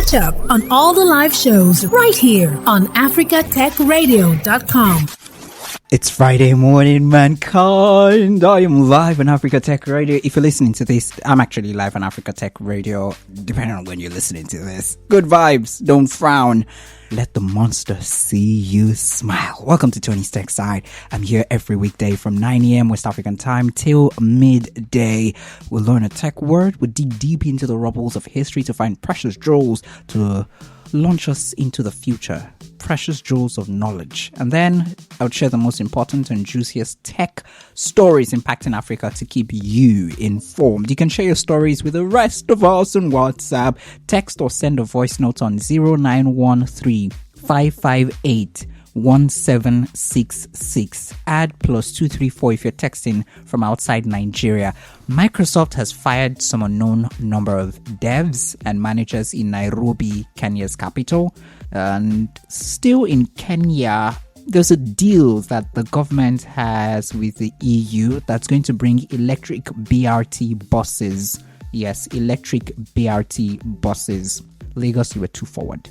Catch up on all the live shows right here on africatechradio.com. It's Friday morning, mankind. I am live on Africa Tech Radio. If you're listening to this, I'm actually live on Africa Tech Radio, depending on when you're listening to this. Good vibes, don't frown. Let the monster see you smile. Welcome to Tony's sTechSide. I'm here every weekday from 9 a.m. West African time till midday. We'll learn a tech word. We'll dig deep into the rubbles of history to find precious jewels to launch us into the future. Precious jewels of knowledge. And then I would share the most important and juiciest tech stories impacting Africa to keep you informed. You can share your stories with the rest of us on WhatsApp. Text or send a voice note on 0913 558 1766. Add +234 if you're texting from outside Nigeria. Microsoft has fired some unknown number of devs and managers in Nairobi, Kenya's capital. And still in Kenya, there's a deal that the government has with the EU that's going to bring electric BRT buses. Yes, electric BRT buses. Lagos, you were too forward.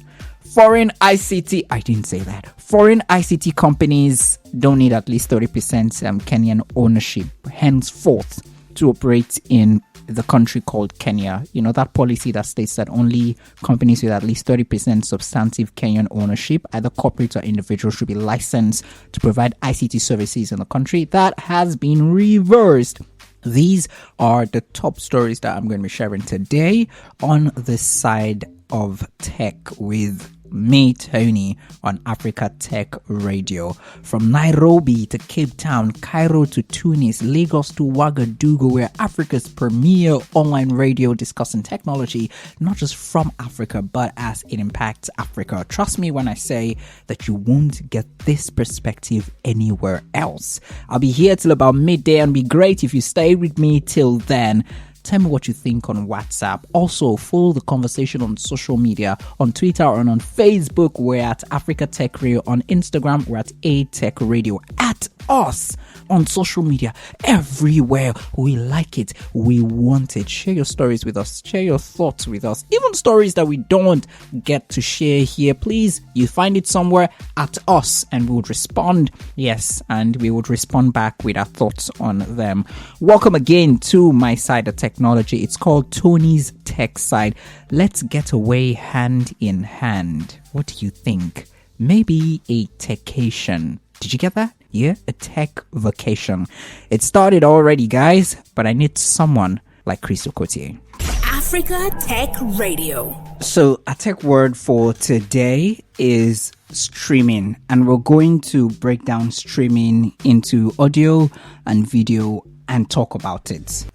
Foreign ICT, I didn't say that. Foreign ICT companies don't need at least 30% Kenyan ownership henceforth to operate in the country called Kenya. You know, that policy that states that only companies with at least 30% substantive Kenyan ownership, either corporate or individual, should be licensed to provide ICT services in the country. That has been reversed. These are the top stories that I'm going to be sharing today on this side of tech with me, Tony, on Africa Tech Radio. From Nairobi to Cape Town, Cairo to Tunis, Lagos to Ouagadougou, we're Africa's premier online radio discussing technology, not just from Africa, but as it impacts Africa. Trust me when I say that you won't get this perspective anywhere else. I'll be here till about midday, and it'll be great if you stay with me till then. Tell me what you think on WhatsApp. Also, follow the conversation on social media, on Twitter and on Facebook. We're at Africa Tech Radio. On Instagram, we're at A-Tech Radio. At us on social media, everywhere. We like it. We want it. Share your stories with us. Share your thoughts with us. Even stories that we don't get to share here. Please, you find it somewhere at us and we would respond. Yes, and we would respond back with our thoughts on them. Welcome again to my side of technology. It's called Tony's sTechSide. Let's get away hand in hand. What do you think? Maybe a techcation. Did you get that? Yeah, a tech vacation. It started already, guys, but I need someone like Chris Okotie. Africa Tech Radio. So, a tech word for today is streaming, and we're going to break down streaming into audio and video and talk about it.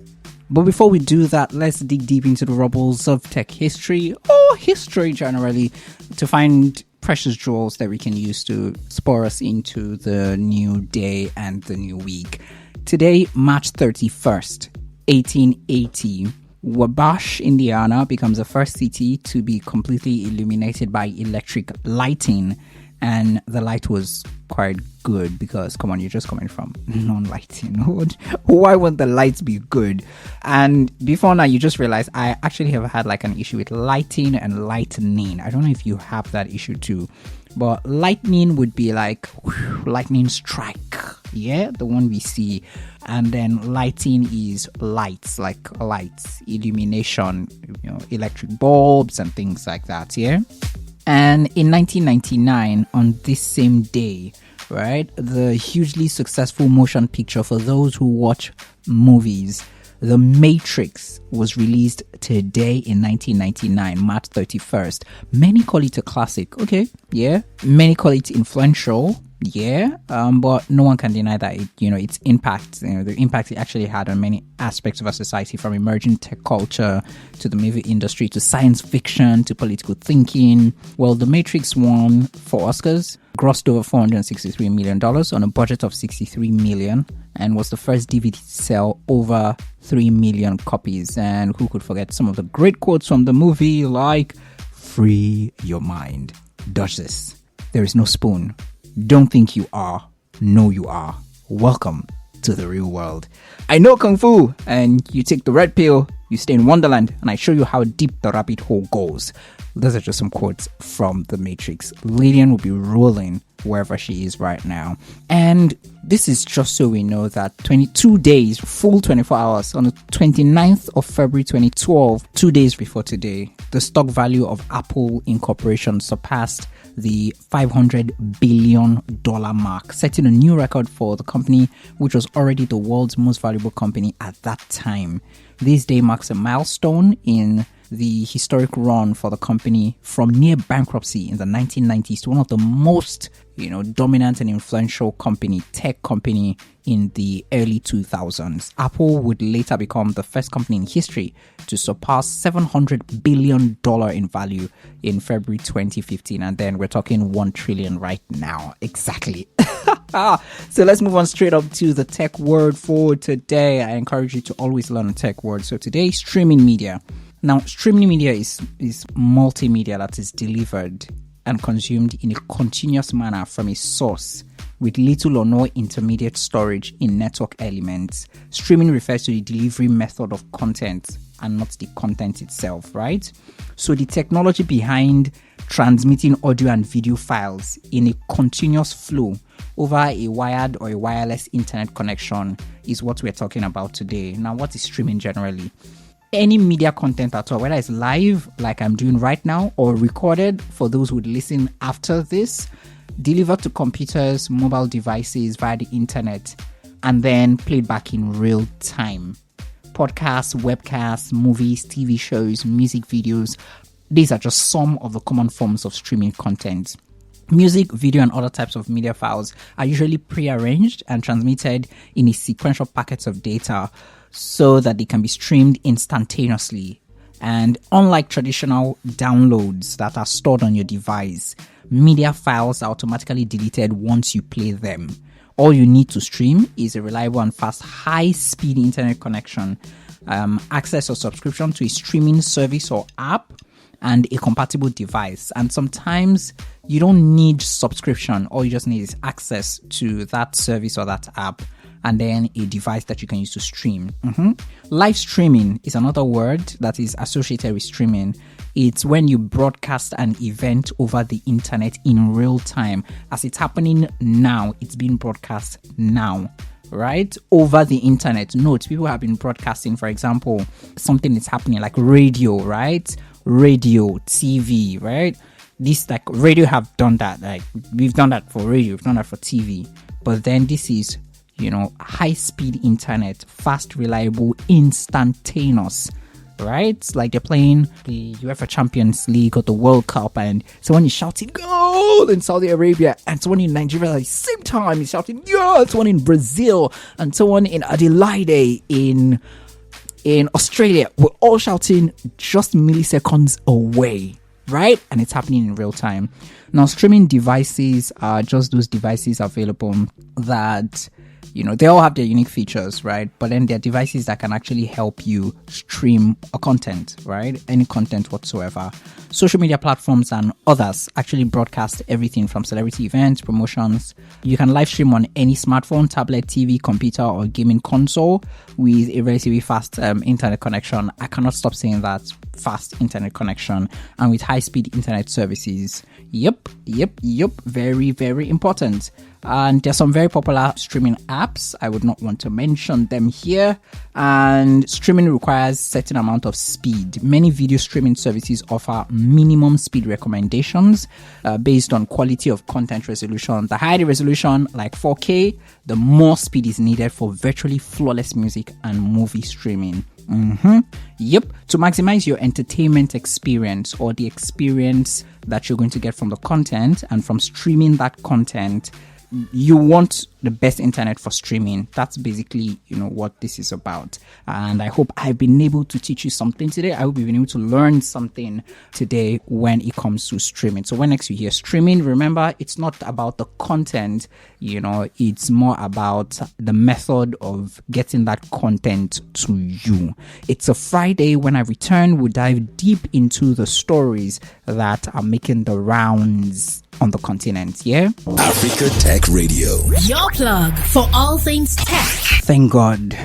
But before we do that, let's dig deep into the rubbles of tech history, or history generally, to find precious jewels that we can use to spur us into the new day and the new week. Today, March 31st, 1880, Wabash, Indiana becomes the first city to be completely illuminated by electric lighting. And the light was quite good because, come on, you're just coming from non-lighting. Why won't the lights be good? And before now, you just realize I actually have had like an issue with lighting and lightning. I don't know if you have that issue too. But lightning would be like lightning strike. Yeah, the one we see. And then lighting is lights, like lights, illumination, electric bulbs and things like that. Yeah. And in 1999, on this same day, right, the hugely successful motion picture for those who watch movies, The Matrix, was released today in 1999, March 31st. Many call it a classic. Okay, yeah. Many call it influential. Yeah, but no one can deny that its impact, the impact it actually had on many aspects of our society, from emerging tech culture to the movie industry to science fiction to political thinking. Well, The Matrix won 4 Oscars, grossed over $463 million on a budget of $63 million, and was the first DVD to sell over 3 million copies. And who could forget some of the great quotes from the movie, like "Free your mind. Dodge this. There is no spoon. Don't think you are. Know you are. Welcome to the real world. I know Kung Fu, and you take the red pill, you stay in Wonderland, and I show you how deep the rabbit hole goes. Those are just some quotes from The Matrix. Lillian will be rolling wherever she is right now. And this is just so we know that 22 days, full 24 hours, on the 29th of February 2012, 2 days before today, the stock value of Apple Incorporation surpassed the $500 billion mark, setting a new record for the company, which was already the world's most valuable company at that time. This day marks a milestone in the historic run for the company from near bankruptcy in the 1990s to one of the most, dominant and influential tech company in the early 2000s. Apple would later become the first company in history to surpass $700 billion in value in February 2015. And then we're talking 1 trillion right now. Exactly. So let's move on straight up to the tech word for today. I encourage you to always learn a tech word. So today, streaming media. Now, streaming media is multimedia that is delivered and consumed in a continuous manner from a source with little or no intermediate storage in network elements. Streaming refers to the delivery method of content and not the content itself, right? So the technology behind transmitting audio and video files in a continuous flow over a wired or a wireless internet connection is what we're talking about today. Now, what is streaming generally? Any media content at all, whether it's live like I'm doing right now or recorded for those who would listen after this, delivered to computers, mobile devices via the internet, and then played back in real time. Podcasts, webcasts, movies, TV shows, music videos, these are just some of the common forms of streaming content. Music, video, and other types of media files are usually pre-arranged and transmitted in a sequential packets of data so that they can be streamed instantaneously. And unlike traditional downloads that are stored on your device, media files are automatically deleted once you play them. All you need to stream is a reliable and fast high-speed internet connection, access or subscription to a streaming service or app, and a compatible device. And sometimes you don't need subscription. All you just need is access to that service or that app, and then a device that you can use to stream. Live streaming is another word that is associated with streaming. It's when you broadcast an event over the internet in real time. As it's happening now, it's being broadcast now, right? Over the internet. Note, people have been broadcasting, for example, something is happening like radio, right? Radio, TV, right? This, like, radio have done that. Like, we've done that for radio, we've done that for TV. But then this is, high-speed internet, fast, reliable, instantaneous, right? Like they're playing the UEFA Champions League or the World Cup, and someone is shouting goal in Saudi Arabia, and someone in Nigeria at the same time is shouting yeah, someone in Brazil, and someone in Adelaide in Australia. We're all shouting just milliseconds away, right? And it's happening in real time. Now, streaming devices are just those devices available that, they all have their unique features, right? But then they're devices that can actually help you stream a content, right? Any content whatsoever. Social media platforms and others actually broadcast everything from celebrity events, promotions. You can live stream on any smartphone, tablet, TV, computer, or gaming console with a relatively fast internet connection. I cannot stop saying that. Fast internet connection and with high-speed internet services. Yep. Very, very important. And there's some very popular streaming apps. I would not want to mention them here. And streaming requires certain amount of speed. Many video streaming services offer minimum speed recommendations based on quality of content resolution. The higher the resolution, like 4K, the more speed is needed for virtually flawless music and movie streaming. Yep. To maximize your entertainment experience or the experience that you're going to get from the content and from streaming that content, you want the best internet for streaming. That's basically, what this is about. And I hope I've been able to teach you something today. I hope you've been able to learn something today when it comes to streaming. So when next you hear streaming, remember, it's not about the content, it's more about the method of getting that content to you. It's a Friday. When I return, we'll dive deep into the stories that are making the rounds on the continent, yeah? Africa Tech Radio. Your plug for all things tech. Thank God.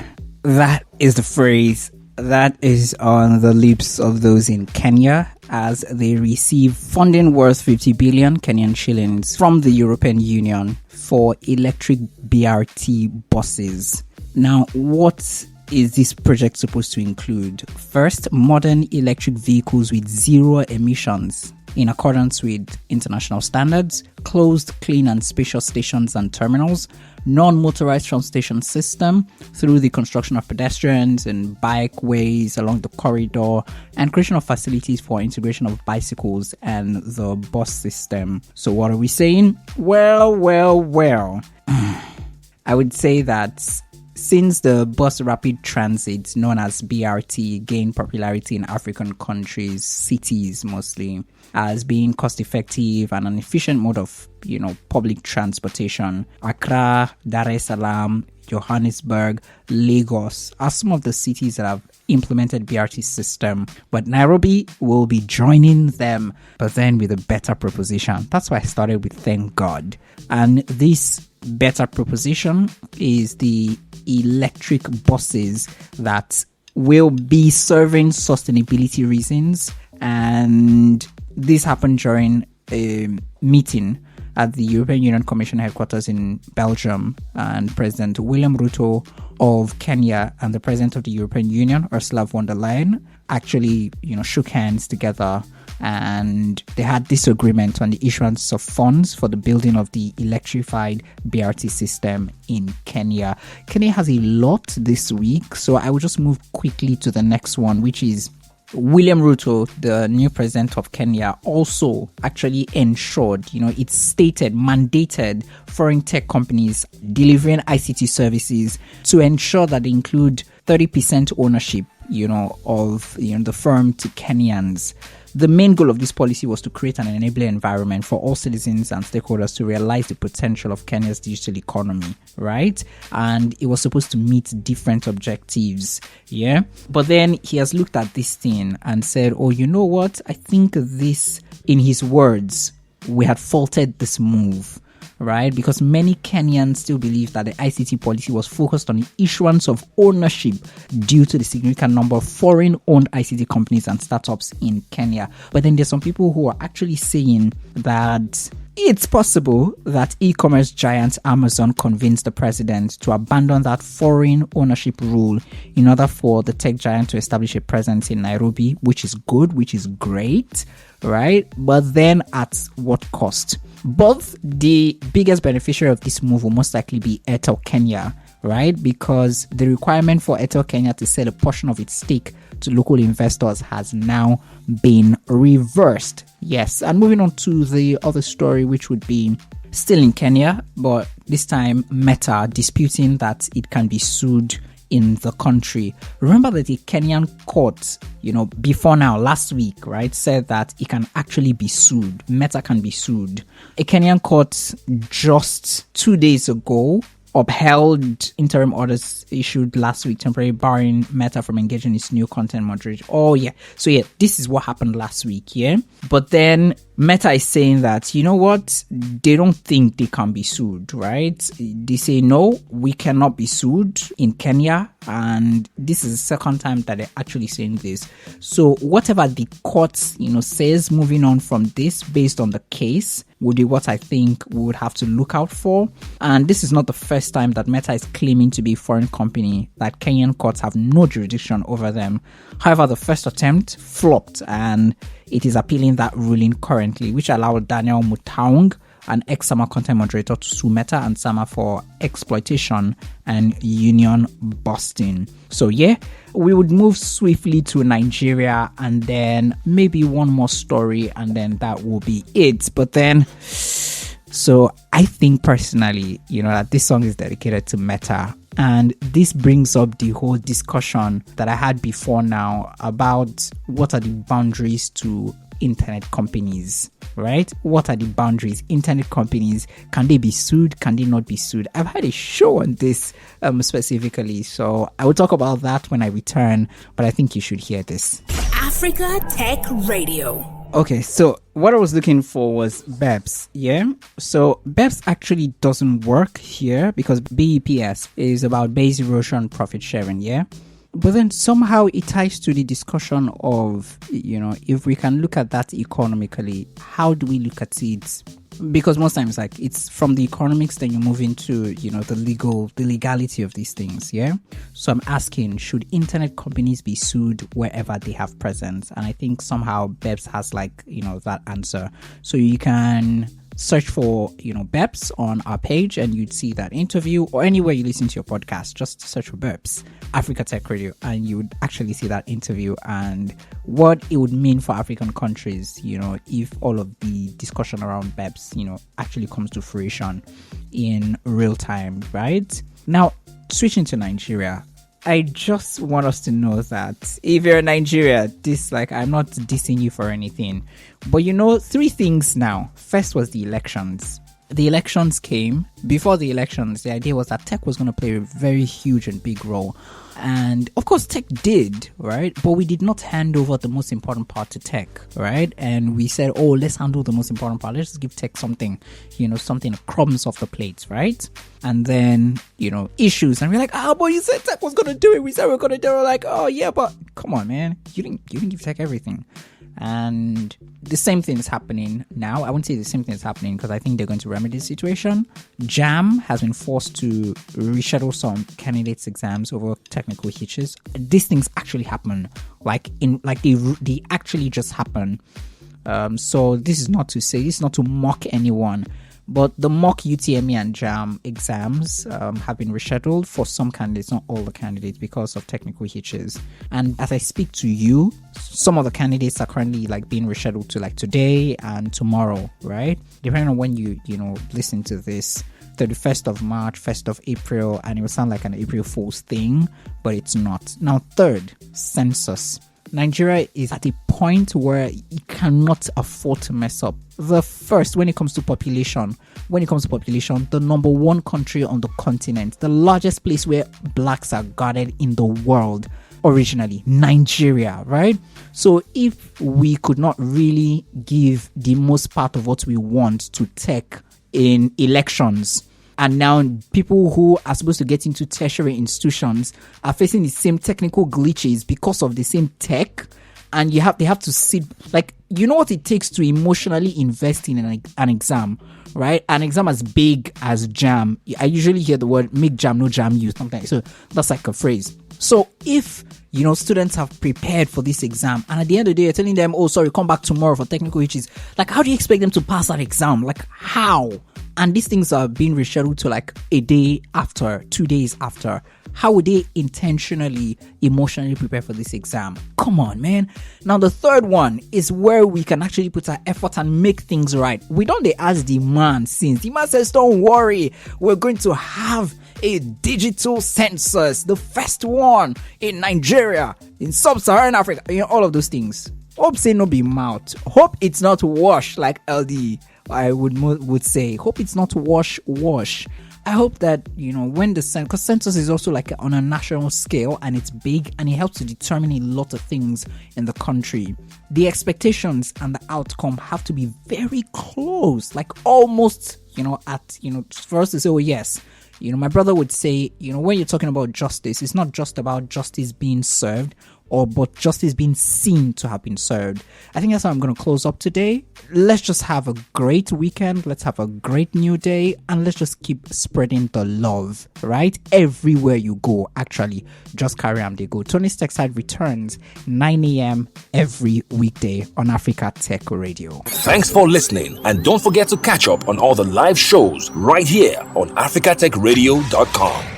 That is the phrase that is on the lips of those in Kenya as they receive funding worth 50 billion Kenyan shillings from the European Union for electric BRT buses. Now, what is this project supposed to include? First, modern electric vehicles with zero emissions in accordance with international standards, closed, clean and spacious stations and terminals, non-motorized transportation system through the construction of pedestrians and bikeways along the corridor, and creation of facilities for integration of bicycles and the bus system. So what are we saying? Well. I would say that since the bus rapid transit, known as BRT, gained popularity in African countries, cities mostly, as being cost-effective and an efficient mode of, public transportation, Accra, Dar es Salaam, Johannesburg, Lagos are some of the cities that have implemented BRT system, but Nairobi will be joining them, but then with a better proposition. That's why I started with thank God. And this better proposition is the electric buses that will be serving sustainability reasons. And this happened during a meeting at the European Union Commission headquarters in Belgium, and President William Ruto of Kenya and the President of the European Union, Ursula von der Leyen, actually, shook hands together, and they had this agreement on the issuance of funds for the building of the electrified BRT system in Kenya. Kenya has a lot this week, so I will just move quickly to the next one, which is William Ruto, the new president of Kenya, also actually ensured, it stated, mandated foreign tech companies delivering ICT services to ensure that they include 30% ownership, of the firm to Kenyans. The main goal of this policy was to create an enabling environment for all citizens and stakeholders to realize the potential of Kenya's digital economy, right? And it was supposed to meet different objectives, yeah? But then he has looked at this thing and said, oh, you know what? I think this, in his words, we had faulted this move, right? Because many Kenyans still believe that the ICT policy was focused on the issuance of ownership due to the significant number of foreign-owned ICT companies and startups in Kenya. But then there's some people who are actually saying that it's possible that e-commerce giant Amazon convinced the president to abandon that foreign ownership rule in order for the tech giant to establish a presence in Nairobi, which is good, which is great, right? But then at what cost? Both the biggest beneficiary of this move will most likely be Airtel Kenya, right? Because the requirement for Airtel Kenya to sell a portion of its stake to local investors has now been reversed. Yes, and moving on to the other story, which would be still in Kenya, but this time Meta disputing that it can be sued in the country. Remember that the Kenyan court, before now, last week, right, said that it can actually be sued. Meta can be sued. A Kenyan court just 2 days ago upheld interim orders issued last week, temporarily barring Meta from engaging its new content moderator. Oh, yeah. So, yeah, this is what happened last week, yeah? But then Meta is saying that, you know what? They don't think they can be sued, right? They say, no, we cannot be sued in Kenya. And this is the second time that they're actually saying this. So whatever the court, says moving on from this based on the case would be what I think we would have to look out for. And this is not the first time that Meta is claiming to be a foreign company, that Kenyan courts have no jurisdiction over them. However, the first attempt flopped, and it is appealing that ruling currently, which allowed Daniel Mutaung, an ex-Sama content moderator, to sue Meta and Sama for exploitation and union busting. So yeah, we would move swiftly to Nigeria and then maybe one more story and then that will be it. But then, so I think personally, that this song is dedicated to Meta. And this brings up the whole discussion that I had before now about what are the boundaries to internet companies, right? What are the boundaries? Internet companies, can they be sued? Can they not be sued? I've had a show on this specifically, so I will talk about that when I return, but I think you should hear this. Africa Tech Radio. Okay, so what I was looking for was BEPS, yeah? So BEPS actually doesn't work here because BEPS is about base erosion profit sharing, yeah? But then somehow it ties to the discussion of, if we can look at that economically, how do we look at it? Because most times, like, it's from the economics, then you move into, the legality of these things, yeah? So I'm asking, should internet companies be sued wherever they have presence? And I think somehow BEPS has, that answer. So you can search for, BEPS on our page and you'd see that interview, or anywhere you listen to your podcast, just search for BEPS, Africa Tech Radio, and you would actually see that interview and what it would mean for African countries, if all of the discussion around BEPS, actually comes to fruition in real time, right? Now, switching to Nigeria, I just want us to know that if you're in Nigeria, I'm not dissing you for anything, but 3 things now. First was the elections. The elections came. Before the elections, the idea was that tech was going to play a very huge and big role. And of course, tech did, right? But we did not hand over the most important part to tech, right? And we said, oh, let's handle the most important part. Let's just give tech something, crumbs off the plates, right? And then, issues. And we're like, but you said tech was going to do it. We said we're going to do it. We're like, oh, yeah, but come on, man. You didn't give tech everything. And the same thing is happening now. I wouldn't say the same thing is happening because I think they're going to remedy the situation. JAM has been forced to reschedule some candidates' exams over technical hitches. These things actually happen. They actually just happen. So this is not to mock anyone. But the mock UTME and JAM exams have been rescheduled for some candidates, not all the candidates, because of technical hitches. And as I speak to you, some of the candidates are currently being rescheduled to today and tomorrow, right? Depending on when you listen to this, 31st of March, 1st of April, and it will sound like an April Fool's thing, but it's not. Now, third, census. Nigeria is at a point where you cannot afford to mess up. The first, when it comes to population, the number 1 country on the continent, the largest place where blacks are guarded in the world, originally, Nigeria, right? So if we could not really give the most part of what we want to tech in elections, and now people who are supposed to get into tertiary institutions are facing the same technical glitches because of the same tech. And they have to sit, what it takes to emotionally invest in an exam, right? An exam as big as JAM. I usually hear the word make JAM, no JAM used sometimes. So that's like a phrase. So if, students have prepared for this exam and at the end of the day, you're telling them, oh, sorry, come back tomorrow for technical hitches. How do you expect them to pass that exam? How? And these things are being rescheduled to a day after, 2 days after. How would they intentionally, emotionally prepare for this exam? Come on, man. Now, the third one is where we can actually put our effort and make things right. We don't ask the man since. The man says, don't worry, we're going to have a digital census, the first one in Nigeria, in sub-Saharan Africa, all of those things. Hope say no be mouth. Hope it's not wash like LD. I would say. Hope it's not wash. I hope that, when because census is also on a national scale and it's big and it helps to determine a lot of things in the country. The expectations and the outcome have to be very close, almost, for us to say, oh, yes. My brother would say, when you're talking about justice, it's not just about justice being served, but justice being seen to have been served. I think that's how I'm going to close up today. Let's just have a great weekend. Let's have a great new day. And let's just keep spreading the love, right? Everywhere you go, actually. Just carry on they go. Tony's sTechSide returns 9 a.m. every weekday on Africa Tech Radio. Thanks for listening. And don't forget to catch up on all the live shows right here on africatechradio.com.